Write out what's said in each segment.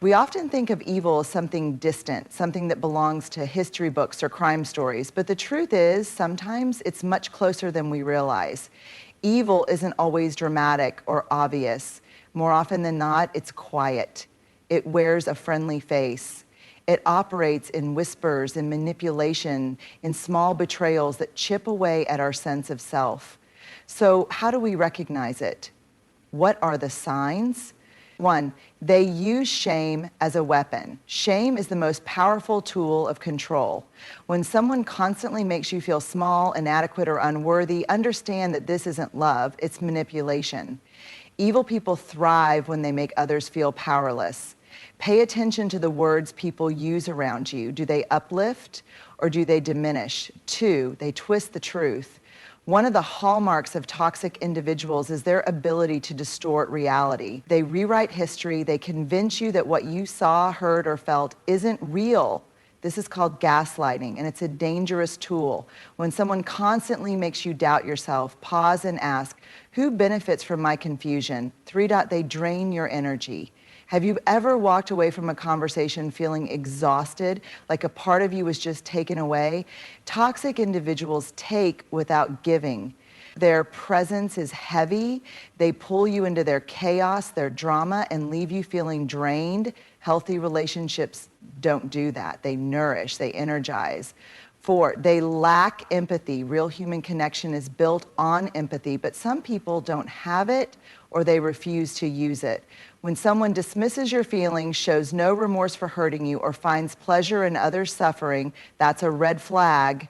We often think of evil as something distant, something that belongs to history books or crime stories, but the truth is sometimes it's much closer than we realize. Evil isn't always dramatic or obvious. More often than not, it's quiet. It wears a friendly face. It operates in whispers, in manipulation, in small betrayals that chip away at our sense of self. So how do we recognize it? What are the signs? One, they use shame as a weapon. Shame is the most powerful tool of control. When someone constantly makes you feel small, inadequate, or unworthy, understand that this isn't love, it's manipulation. Evil people thrive when they make others feel powerless. Pay attention to the words people use around you. Do they uplift or do they diminish? Two, they twist the truth. One of the hallmarks of toxic individuals is their ability to distort reality. They rewrite history. They convince you that what you saw, heard, or felt isn't real. This is called gaslighting, and it's a dangerous tool. When someone constantly makes you doubt yourself, pause and ask, who benefits from my confusion? They drain your energy. Have you ever walked away from a conversation feeling exhausted, like a part of you was just taken away? Toxic individuals take without giving. Their presence is heavy. They pull you into their chaos, their drama, and leave you feeling drained. Healthy relationships don't do that. They nourish, they energize. Four, they lack empathy. Real human connection is built on empathy, but some people don't have it or they refuse to use it. When someone dismisses your feelings, shows no remorse for hurting you, or finds pleasure in others' suffering, that's a red flag.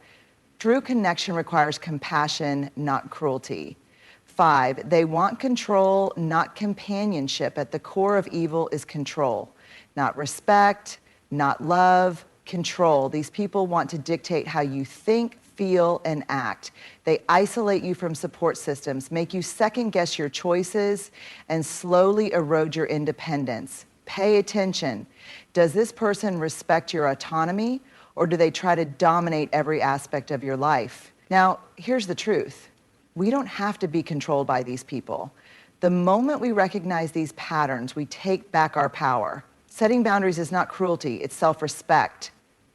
True connection requires compassion, not cruelty. Five, they want control, not companionship. At the core of evil is control, not respect, not love, control. These people want to dictate how you think, feel, and act. They isolate you from support systems, make you second guess your choices, and slowly erode your independence. Pay attention. Does this person respect your autonomy, or do they try to dominate every aspect of your life? Now, here's the truth. We don't have to be controlled by these people. The moment we recognize these patterns, we take back our power. Setting boundaries is not cruelty, it's self-respect.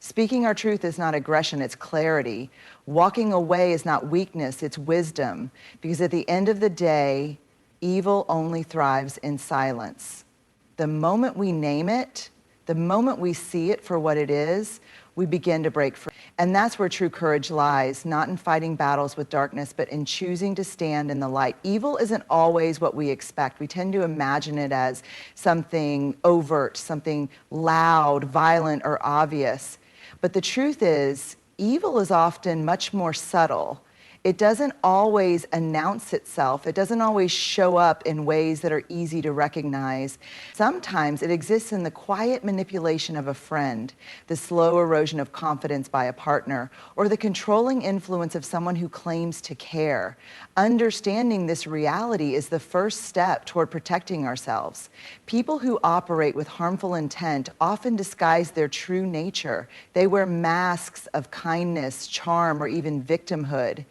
Speaking our truth is not aggression, it's clarity. Walking away is not weakness, it's wisdom. Because at the end of the day, evil only thrives in silence. The moment we name it, the moment we see it for what it is, we begin to break free. And that's where true courage lies, not in fighting battles with darkness, but in choosing to stand in the light. Evil isn't always what we expect. We tend to imagine it as something overt, something loud, violent, or obvious. But the truth is, evil is often much more subtle. It doesn't always announce itself. It doesn't always show up in ways that are easy to recognize. Sometimes it exists in the quiet manipulation of a friend, the slow erosion of confidence by a partner, or the controlling influence of someone who claims to care. Understanding this reality is the first step toward protecting ourselves. People who operate with harmful intent often disguise their true nature. They wear masks of kindness, charm, or even victimhood.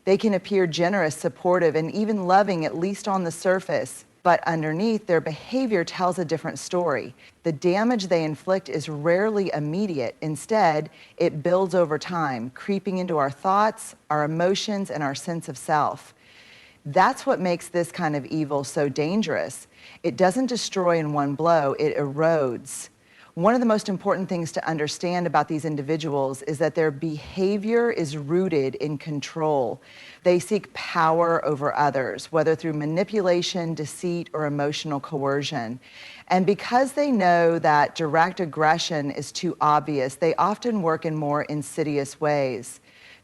They can appear generous, supportive, and even loving, at least on the surface, but underneath, their behavior tells a different story. The damage they inflict is rarely immediate. Instead, it builds over time, creeping into our thoughts, our emotions, and our sense of self. That's what makes this kind of evil so dangerous. It doesn't destroy in one blow, it erodes. One of the most important things to understand about these individuals is that their behavior is rooted in control. They seek power over others, whether through manipulation, deceit, or emotional coercion. And because they know that direct aggression is too obvious, they often work in more insidious ways.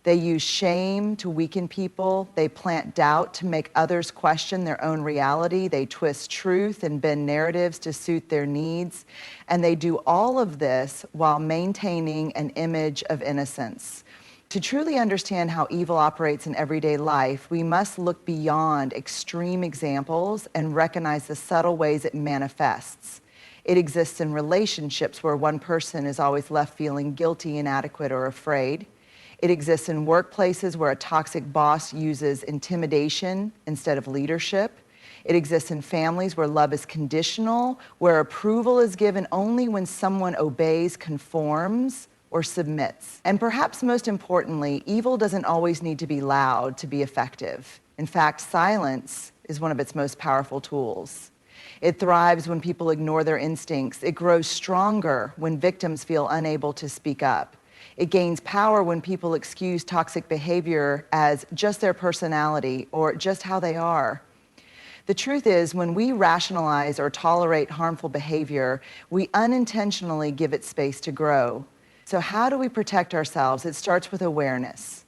They use shame to weaken people. They plant doubt to make others question their own reality. They twist truth and bend narratives to suit their needs. And they do all of this while maintaining an image of innocence. To truly understand how evil operates in everyday life, we must look beyond extreme examples and recognize the subtle ways it manifests. It exists in relationships where one person is always left feeling guilty, inadequate, or afraid. It exists in workplaces where a toxic boss uses intimidation instead of leadership. It exists in families where love is conditional, where approval is given only when someone obeys, conforms, or submits. And perhaps most importantly, evil doesn't always need to be loud to be effective. In fact, silence is one of its most powerful tools. It thrives when people ignore their instincts. It grows stronger when victims feel unable to speak up. It gains power when people excuse toxic behavior as just their personality or just how they are. The truth is, when we rationalize or tolerate harmful behavior, we unintentionally give it space to grow. So how do we protect ourselves? It starts with awareness.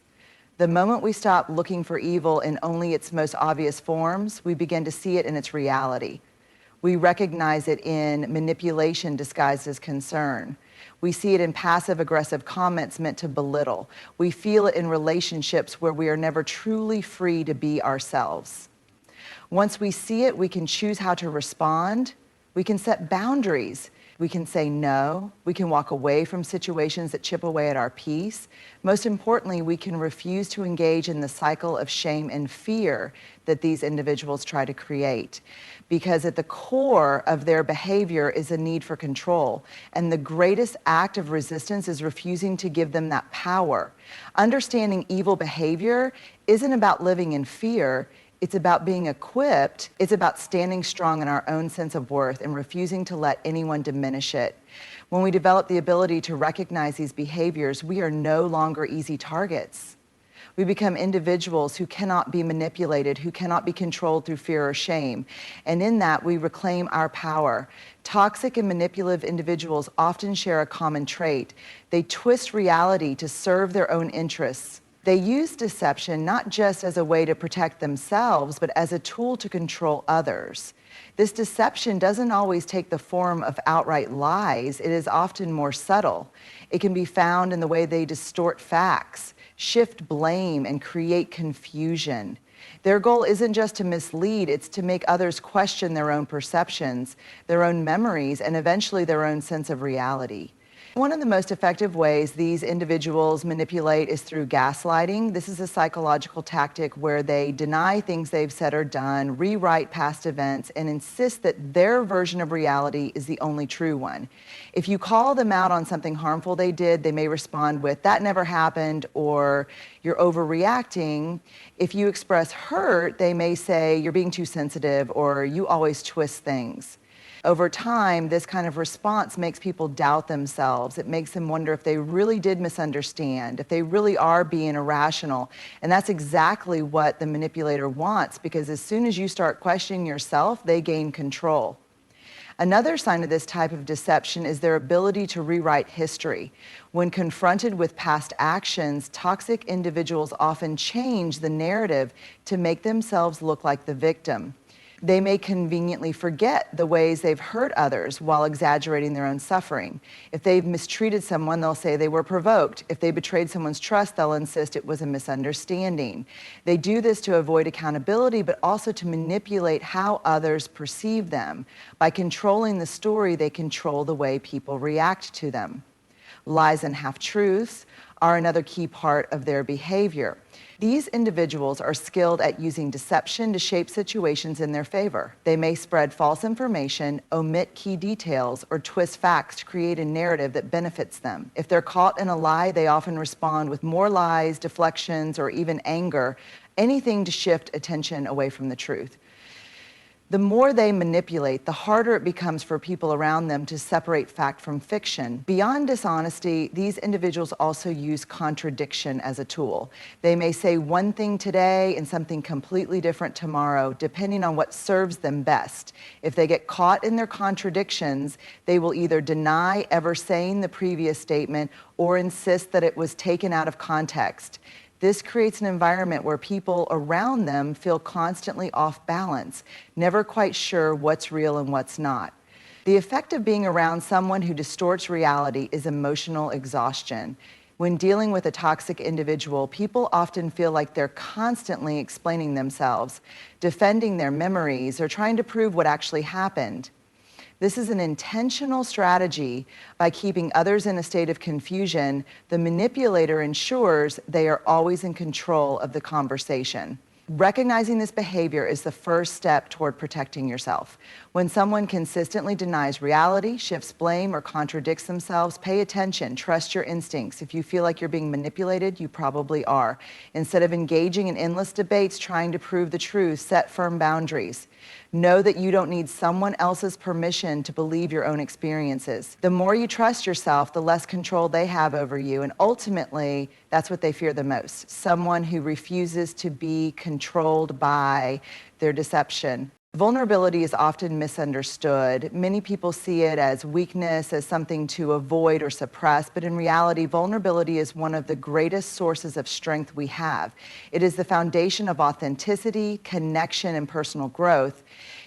The moment we stop looking for evil in only its most obvious forms, we begin to see it in its reality. We recognize it in manipulation disguised as concern. We see it in passive-aggressive comments meant to belittle. We feel it in relationships where we are never truly free to be ourselves. Once we see it, we can choose how to respond. We can set boundaries. We can say no. We can walk away from situations that chip away at our peace. Most importantly, we can refuse to engage in the cycle of shame and fear that these individuals try to create. Because at the core of their behavior is a need for control. And the greatest act of resistance is refusing to give them that power. Understanding evil behavior isn't about living in fear. It's about being equipped. It's about standing strong in our own sense of worth and refusing to let anyone diminish it. When we develop the ability to recognize these behaviors, we are no longer easy targets. We become individuals who cannot be manipulated, who cannot be controlled through fear or shame. And in that, we reclaim our power. Toxic and manipulative individuals often share a common trait. They twist reality to serve their own interests. They use deception not just as a way to protect themselves, but as a tool to control others. This deception doesn't always take the form of outright lies. It is often more subtle. It can be found in the way they distort facts, shift blame, and create confusion. Their goal isn't just to mislead, it's to make others question their own perceptions, their own memories, and eventually their own sense of reality. One of the most effective ways these individuals manipulate is through gaslighting. This is a psychological tactic where they deny things they've said or done, rewrite past events, and insist that their version of reality is the only true one. If you call them out on something harmful they did, they may respond with, "That never happened," or "You're overreacting." If you express hurt, they may say, "You're being too sensitive," or "You always twist things." Over time, this kind of response makes people doubt themselves. It makes them wonder if they really did misunderstand, if they really are being irrational. And that's exactly what the manipulator wants, because as soon as you start questioning yourself, they gain control. Another sign of this type of deception is their ability to rewrite history. When confronted with past actions, toxic individuals often change the narrative to make themselves look like the victim. They may conveniently forget the ways they've hurt others while exaggerating their own suffering. If they've mistreated someone, they'll say they were provoked. If they betrayed someone's trust, they'll insist it was a misunderstanding. They do this to avoid accountability, but also to manipulate how others perceive them. By controlling the story, they control the way people react to them. Lies and half-truths are another key part of their behavior. These individuals are skilled at using deception to shape situations in their favor. They may spread false information, omit key details, or twist facts to create a narrative that benefits them. If they're caught in a lie, they often respond with more lies, deflections, or even anger, anything to shift attention away from the truth. The more they manipulate, the harder it becomes for people around them to separate fact from fiction. Beyond dishonesty, these individuals also use contradiction as a tool. They may say one thing today and something completely different tomorrow, depending on what serves them best. If they get caught in their contradictions, they will either deny ever saying the previous statement or insist that it was taken out of context. This creates an environment where people around them feel constantly off balance, never quite sure what's real and what's not. The effect of being around someone who distorts reality is emotional exhaustion. When dealing with a toxic individual, people often feel like they're constantly explaining themselves, defending their memories, or trying to prove what actually happened. This is an intentional strategy. By keeping others in a state of confusion, the manipulator ensures they are always in control of the conversation. Recognizing this behavior is the first step toward protecting yourself. When someone consistently denies reality, shifts blame, or contradicts themselves, pay attention, trust your instincts. If you feel like you're being manipulated, you probably are. Instead of engaging in endless debates trying to prove the truth, set firm boundaries. Know that you don't need someone else's permission to believe your own experiences. The more you trust yourself, the less control they have over you, and ultimately, that's what they fear the most. Someone who refuses to be controlled by their deception. Vulnerability is often misunderstood. Many people see it as weakness, as something to avoid or suppress, but in reality, vulnerability is one of the greatest sources of strength we have. It is the foundation of authenticity, connection, and personal growth.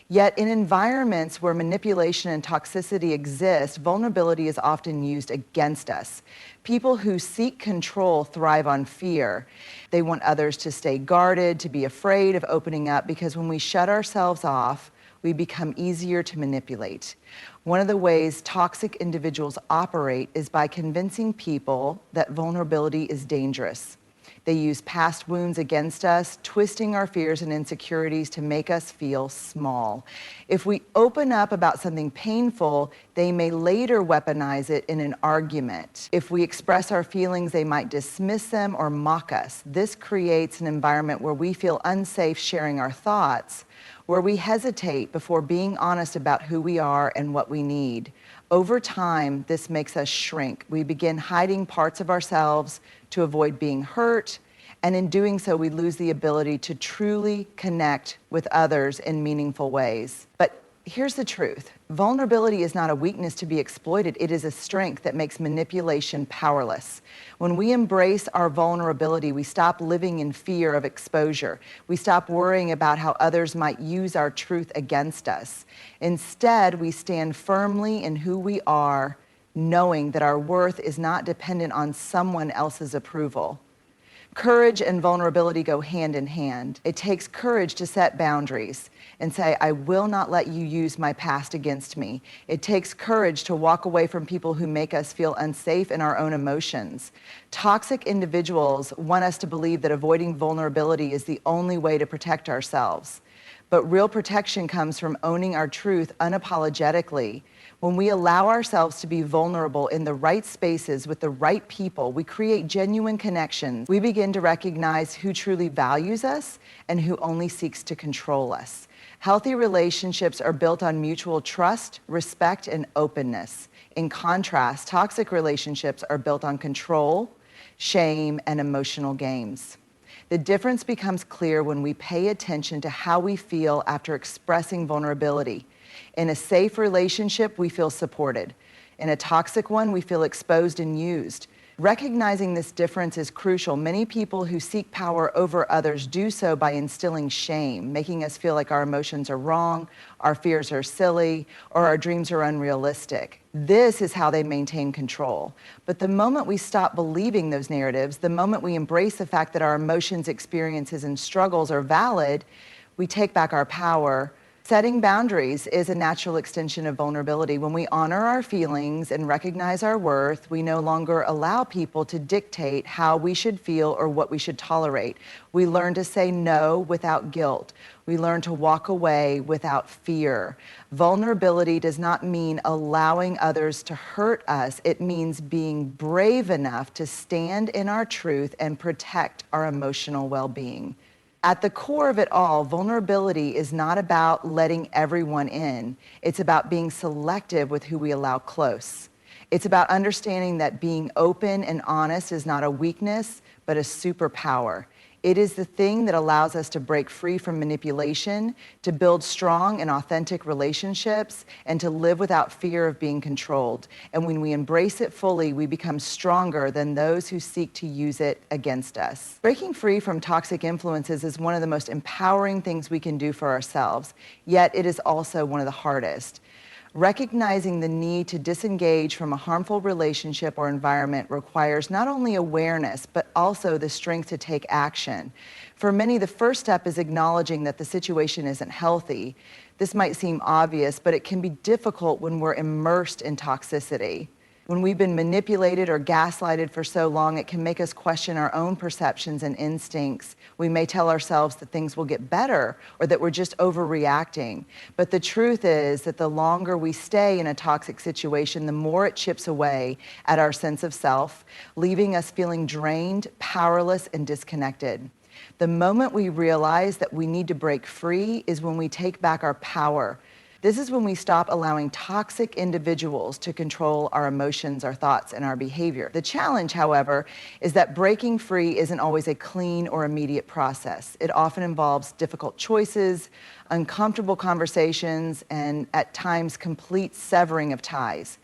Yet in environments where manipulation and toxicity exist, vulnerability is often used against us. People who seek control thrive on fear. They want others to stay guarded, to be afraid of opening up, because when we shut ourselves off, we become easier to manipulate. One of the ways toxic individuals operate is by convincing people that vulnerability is dangerous. They use past wounds against us, twisting our fears and insecurities to make us feel small. If we open up about something painful, they may later weaponize it in an argument. If we express our feelings, they might dismiss them or mock us. This creates an environment where we feel unsafe sharing our thoughts, where we hesitate before being honest about who we are and what we need. Over time, this makes us shrink. We begin hiding parts of ourselves to avoid being hurt, and in doing so, we lose the ability to truly connect with others in meaningful ways. But here's the truth. Vulnerability is not a weakness to be exploited. It is a strength that makes manipulation powerless. When we embrace our vulnerability, we stop living in fear of exposure. We stop worrying about how others might use our truth against us. Instead, we stand firmly in who we are, knowing that our worth is not dependent on someone else's approval. Courage and vulnerability go hand in hand. It takes courage to set boundaries and say, I will not let you use my past against me. It takes courage to walk away from people who make us feel unsafe in our own emotions. Toxic individuals want us to believe that avoiding vulnerability is the only way to protect ourselves. But real protection comes from owning our truth unapologetically. When we allow ourselves to be vulnerable in the right spaces with the right people, we create genuine connections. We begin to recognize who truly values us and who only seeks to control us. Healthy relationships are built on mutual trust, respect, and openness. In contrast, toxic relationships are built on control, shame, and emotional games. The difference becomes clear when we pay attention to how we feel after expressing vulnerability. In a safe relationship, we feel supported. In a toxic one, we feel exposed and used. Recognizing this difference is crucial. Many people who seek power over others do so by instilling shame, making us feel like our emotions are wrong, our fears are silly, or our dreams are unrealistic. This is how they maintain control. But the moment we stop believing those narratives, the moment we embrace the fact that our emotions, experiences, and struggles are valid, we take back our power. Setting boundaries is a natural extension of vulnerability. When we honor our feelings and recognize our worth, we no longer allow people to dictate how we should feel or what we should tolerate. We learn to say no without guilt. We learn to walk away without fear. Vulnerability does not mean allowing others to hurt us. It means being brave enough to stand in our truth and protect our emotional well-being. At the core of it all, vulnerability is not about letting everyone in. It's about being selective with who we allow close. It's about understanding that being open and honest is not a weakness, but a superpower. It is the thing that allows us to break free from manipulation, to build strong and authentic relationships, and to live without fear of being controlled. And when we embrace it fully, we become stronger than those who seek to use it against us. Breaking free from toxic influences is one of the most empowering things we can do for ourselves, yet it is also one of the hardest. Recognizing the need to disengage from a harmful relationship or environment requires not only awareness, but also the strength to take action. For many, the first step is acknowledging that the situation isn't healthy. This might seem obvious, but it can be difficult when we're immersed in toxicity. When we've been manipulated or gaslighted for so long, it can make us question our own perceptions and instincts. We may tell ourselves that things will get better or that we're just overreacting. But the truth is that the longer we stay in a toxic situation, the more it chips away at our sense of self, leaving us feeling drained, powerless, and disconnected. The moment we realize that we need to break free is when we take back our power. This is when we stop allowing toxic individuals to control our emotions, our thoughts, and our behavior. The challenge, however, is that breaking free isn't always a clean or immediate process. It often involves difficult choices, uncomfortable conversations, and at times complete severing of ties.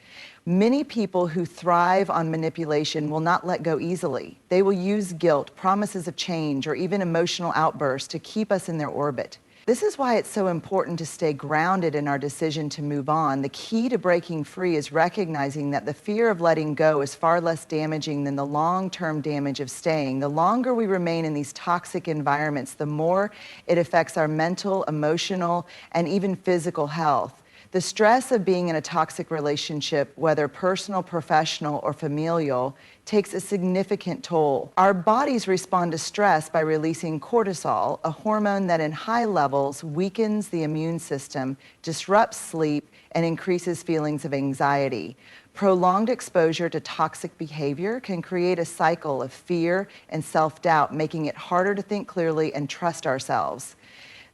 Many people who thrive on manipulation will not let go easily. They will use guilt, promises of change, or even emotional outbursts to keep us in their orbit. This is why it's so important to stay grounded in our decision to move on. The key to breaking free is recognizing that the fear of letting go is far less damaging than the long-term damage of staying. The longer we remain in these toxic environments, the more it affects our mental, emotional, and even physical health. The stress of being in a toxic relationship, whether personal, professional, or familial, takes a significant toll. Our bodies respond to stress by releasing cortisol, a hormone that in high levels weakens the immune system, disrupts sleep, and increases feelings of anxiety. Prolonged exposure to toxic behavior can create a cycle of fear and self-doubt, making it harder to think clearly and trust ourselves.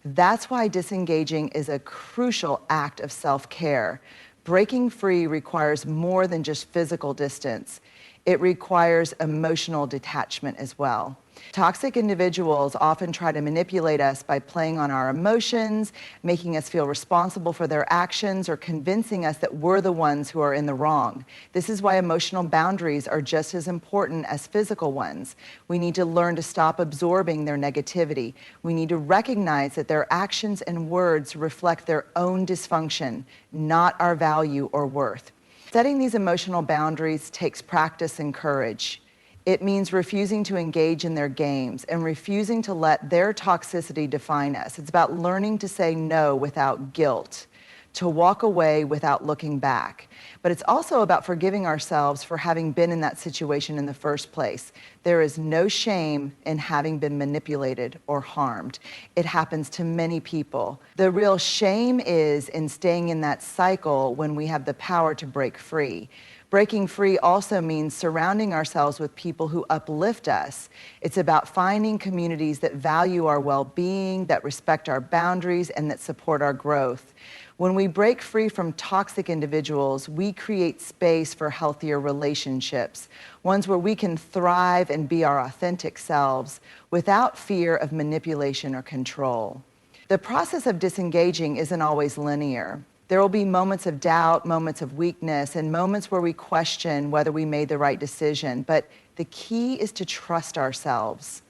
That's why disengaging is a crucial act of self-care. Breaking free requires more than just physical distance. It requires emotional detachment as well. Toxic individuals often try to manipulate us by playing on our emotions, making us feel responsible for their actions, or convincing us that we're the ones who are in the wrong. This is why emotional boundaries are just as important as physical ones. We need to learn to stop absorbing their negativity. We need to recognize that their actions and words reflect their own dysfunction, not our value or worth. Setting these emotional boundaries takes practice and courage. It means refusing to engage in their games and refusing to let their toxicity define us. It's about learning to say no without guilt, to walk away without looking back. But it's also about forgiving ourselves for having been in that situation in the first place. There is no shame in having been manipulated or harmed. It happens to many people. The real shame is in staying in that cycle when we have the power to break free. Breaking free also means surrounding ourselves with people who uplift us. It's about finding communities that value our well-being, that respect our boundaries, and that support our growth. When we break free from toxic individuals, we create space for healthier relationships, ones where we can thrive and be our authentic selves without fear of manipulation or control. The process of disengaging isn't always linear. There will be moments of doubt, moments of weakness, and moments where we question whether we made the right decision. But the key is to trust ourselves,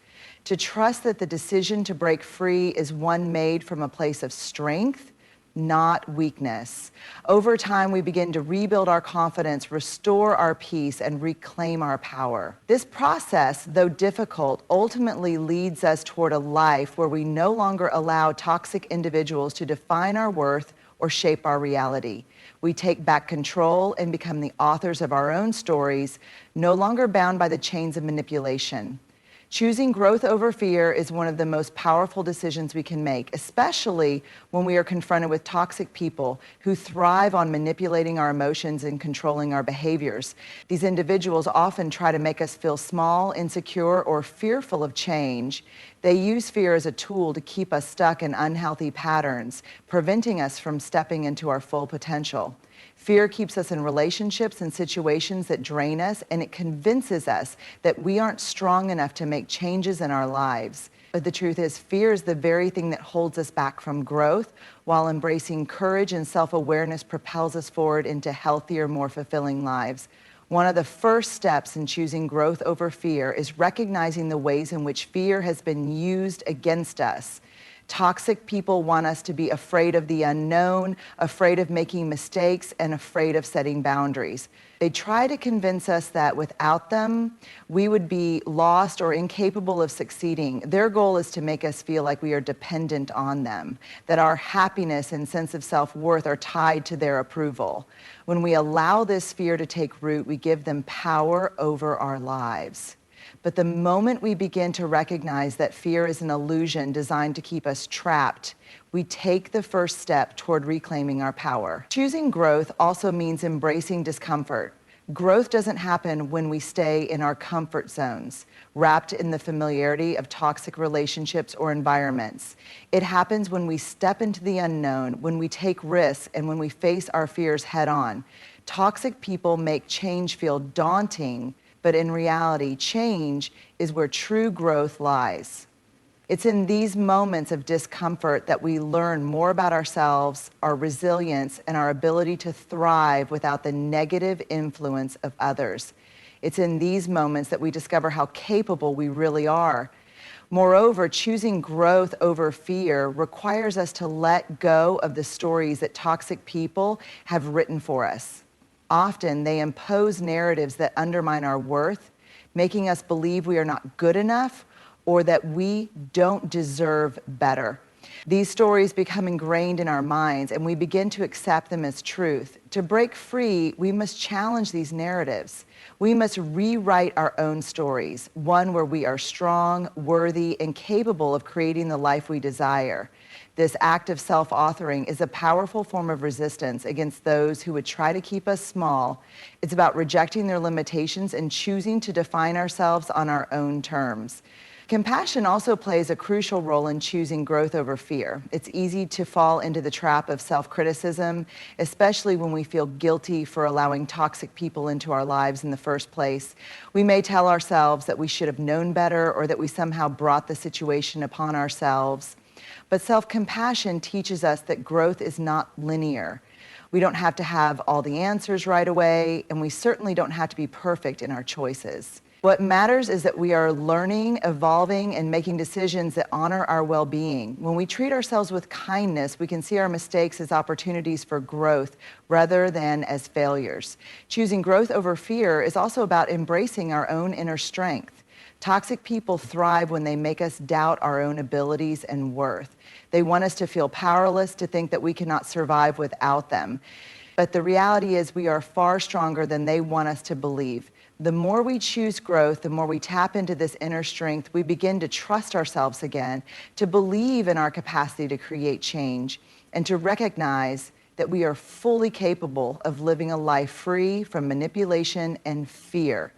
to trust that the decision to break free is one made from a place of strength, not weakness. Over time, we begin to rebuild our confidence, restore our peace, and reclaim our power. This process, though difficult, ultimately leads us toward a life where we no longer allow toxic individuals to define our worth or shape our reality. We take back control and become the authors of our own stories, no longer bound by the chains of manipulation. Choosing growth over fear is one of the most powerful decisions we can make, especially when we are confronted with toxic people who thrive on manipulating our emotions and controlling our behaviors. These individuals often try to make us feel small, insecure, or fearful of change. They use fear as a tool to keep us stuck in unhealthy patterns, preventing us from stepping into our full potential. Fear keeps us in relationships and situations that drain us, and it convinces us that we aren't strong enough to make changes in our lives. But the truth is, fear is the very thing that holds us back from growth, while embracing courage and self-awareness propels us forward into healthier, more fulfilling lives. One of the first steps in choosing growth over fear is recognizing the ways in which fear has been used against us. Toxic people want us to be afraid of the unknown, afraid of making mistakes, and afraid of setting boundaries. They try to convince us that without them, we would be lost or incapable of succeeding. Their goal is to make us feel like we are dependent on them, that our happiness and sense of self-worth are tied to their approval. When we allow this fear to take root, we give them power over our lives. But the moment we begin to recognize that fear is an illusion designed to keep us trapped, we take the first step toward reclaiming our power. Choosing growth also means embracing discomfort. Growth doesn't happen when we stay in our comfort zones, wrapped in the familiarity of toxic relationships or environments. It happens when we step into the unknown, when we take risks, and when we face our fears head on. Toxic people make change feel daunting, but in reality, change is where true growth lies. It's in these moments of discomfort that we learn more about ourselves, our resilience, and our ability to thrive without the negative influence of others. It's in these moments that we discover how capable we really are. Moreover, choosing growth over fear requires us to let go of the stories that toxic people have written for us. Often, they impose narratives that undermine our worth, making us believe we are not good enough or that we don't deserve better. These stories become ingrained in our minds, and we begin to accept them as truth. To break free, we must challenge these narratives. We must rewrite our own stories, one where we are strong, worthy, and capable of creating the life we desire. This act of self-authoring is a powerful form of resistance against those who would try to keep us small. It's about rejecting their limitations and choosing to define ourselves on our own terms. Compassion also plays a crucial role in choosing growth over fear. It's easy to fall into the trap of self-criticism, especially when we feel guilty for allowing toxic people into our lives in the first place. We may tell ourselves that we should have known better or that we somehow brought the situation upon ourselves. But self-compassion teaches us that growth is not linear. We don't have to have all the answers right away, and we certainly don't have to be perfect in our choices. What matters is that we are learning, evolving, and making decisions that honor our well-being. When we treat ourselves with kindness, we can see our mistakes as opportunities for growth rather than as failures. Choosing growth over fear is also about embracing our own inner strength. Toxic people thrive when they make us doubt our own abilities and worth. They want us to feel powerless, to think that we cannot survive without them. But the reality is we are far stronger than they want us to believe. The more we choose growth, the more we tap into this inner strength, we begin to trust ourselves again, to believe in our capacity to create change, and to recognize that we are fully capable of living a life free from manipulation and fear.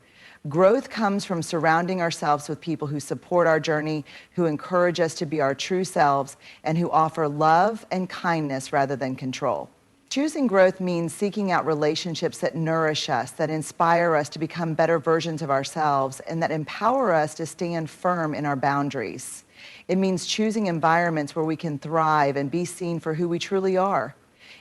Growth comes from surrounding ourselves with people who support our journey, who encourage us to be our true selves, and who offer love and kindness rather than control. Choosing growth means seeking out relationships that nourish us, that inspire us to become better versions of ourselves, and that empower us to stand firm in our boundaries. It means choosing environments where we can thrive and be seen for who we truly are.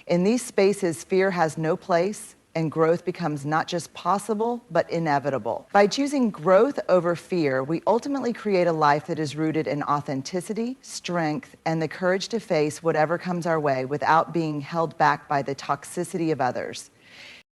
In these spaces, fear has no place, and growth becomes not just possible, but inevitable. By choosing growth over fear, we ultimately create a life that is rooted in authenticity, strength, and the courage to face whatever comes our way without being held back by the toxicity of others.